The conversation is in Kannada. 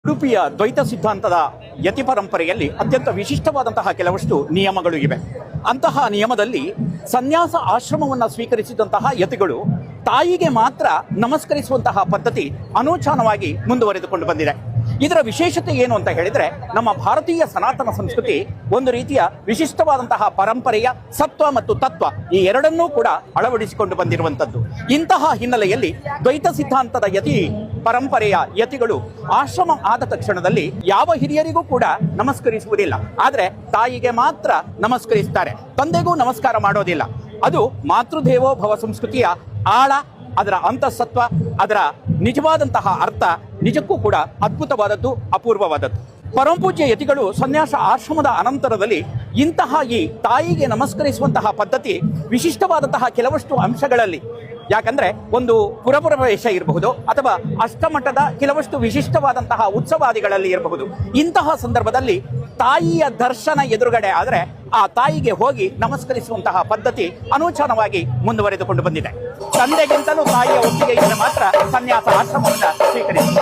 ಉಡುಪಿಯ ದ್ವೈತ ಸಿದ್ಧಾಂತದ ಯತಿ ಪರಂಪರೆಯಲ್ಲಿ ಅತ್ಯಂತ ವಿಶಿಷ್ಟವಾದಂತಹ ಕೆಲವಷ್ಟು ನಿಯಮಗಳು ಇವೆ. ಅಂತಹ ನಿಯಮದಲ್ಲಿ ಸನ್ಯಾಸ ಆಶ್ರಮವನ್ನು ಸ್ವೀಕರಿಸಿದಂತಹ ಯತಿಗಳು ತಾಯಿಗೆ ಮಾತ್ರ ನಮಸ್ಕರಿಸುವಂತಹ ಪದ್ಧತಿ ಅನೂಚಾನವಾಗಿ ಮುಂದುವರೆದುಕೊಂಡು ಬಂದಿದೆ. ಇದರ ವಿಶೇಷತೆ ಏನು ಅಂತ ಹೇಳಿದ್ರೆ, ನಮ್ಮ ಭಾರತೀಯ ಸನಾತನ ಸಂಸ್ಕೃತಿ ಒಂದು ರೀತಿಯ ವಿಶಿಷ್ಟವಾದಂತಹ ಪರಂಪರೆಯ ಸತ್ವ ಮತ್ತು ತತ್ವ ಈ ಎರಡನ್ನೂ ಕೂಡ ಅಳವಡಿಸಿಕೊಂಡು ಬಂದಿರುವಂಥದ್ದು. ಇಂತಹ ಹಿನ್ನೆಲೆಯಲ್ಲಿ ದ್ವೈತ ಸಿದ್ಧಾಂತದ ಯತಿ ಪರಂಪರೆಯ ಯತಿಗಳು ಆಶ್ರಮ ಆದ ತಕ್ಷಣದಲ್ಲಿ ಯಾವ ಹಿರಿಯರಿಗೂ ಕೂಡ ನಮಸ್ಕರಿಸುವುದಿಲ್ಲ, ಆದರೆ ತಾಯಿಗೆ ಮಾತ್ರ ನಮಸ್ಕರಿಸ್ತಾರೆ. ತಂದೆಗೂ ನಮಸ್ಕಾರ ಮಾಡೋದಿಲ್ಲ. ಅದು ಮಾತೃದೇವೋ ಭವ ಸಂಸ್ಕೃತಿಯ ಆಳ, ಅದರ ಅಂತಃಸತ್ವ, ಅದರ ನಿಜವಾದಂತಹ ಅರ್ಥ ನಿಜಕ್ಕೂ ಕೂಡ ಅದ್ಭುತವಾದದ್ದು, ಅಪೂರ್ವವಾದದ್ದು. ಪರಮಪೂಜ್ಯ ಯತಿಗಳು ಸನ್ಯಾಸ ಆಶ್ರಮದ ಅನಂತರದಲ್ಲಿ ಇಂತಹ ಈ ತಾಯಿಗೆ ನಮಸ್ಕರಿಸುವಂತಹ ಪದ್ಧತಿ ವಿಶಿಷ್ಟವಾದಂತಹ ಕೆಲವಷ್ಟು ಅಂಶಗಳಲ್ಲಿ, ಯಾಕಂದ್ರೆ ಒಂದು ಪುರಪ್ರವೇಶ ಇರಬಹುದು ಅಥವಾ ಅಷ್ಟಮಠದ ಕೆಲವಷ್ಟು ವಿಶಿಷ್ಟವಾದಂತಹ ಉತ್ಸವಾದಿಗಳಲ್ಲಿ ಇರಬಹುದು. ಇಂತಹ ಸಂದರ್ಭದಲ್ಲಿ ತಾಯಿಯ ದರ್ಶನ ಎದುರುಗಡೆ ಆದರೆ ಆ ತಾಯಿಗೆ ಹೋಗಿ ನಮಸ್ಕರಿಸುವಂತಹ ಪದ್ಧತಿ ಅನೂಚಾನವಾಗಿ ಮುಂದುವರೆದುಕೊಂಡು ಬಂದಿದೆ. ತಂದೆಗಿಂತಲೂ ತಾಯಿಯ ಒಪ್ಪಿಗೆ ಇದ್ದರೆ ಮಾತ್ರ ಸನ್ಯಾಸ ಆಶ್ರಮವನ್ನು ಸ್ವೀಕರಿಸಿ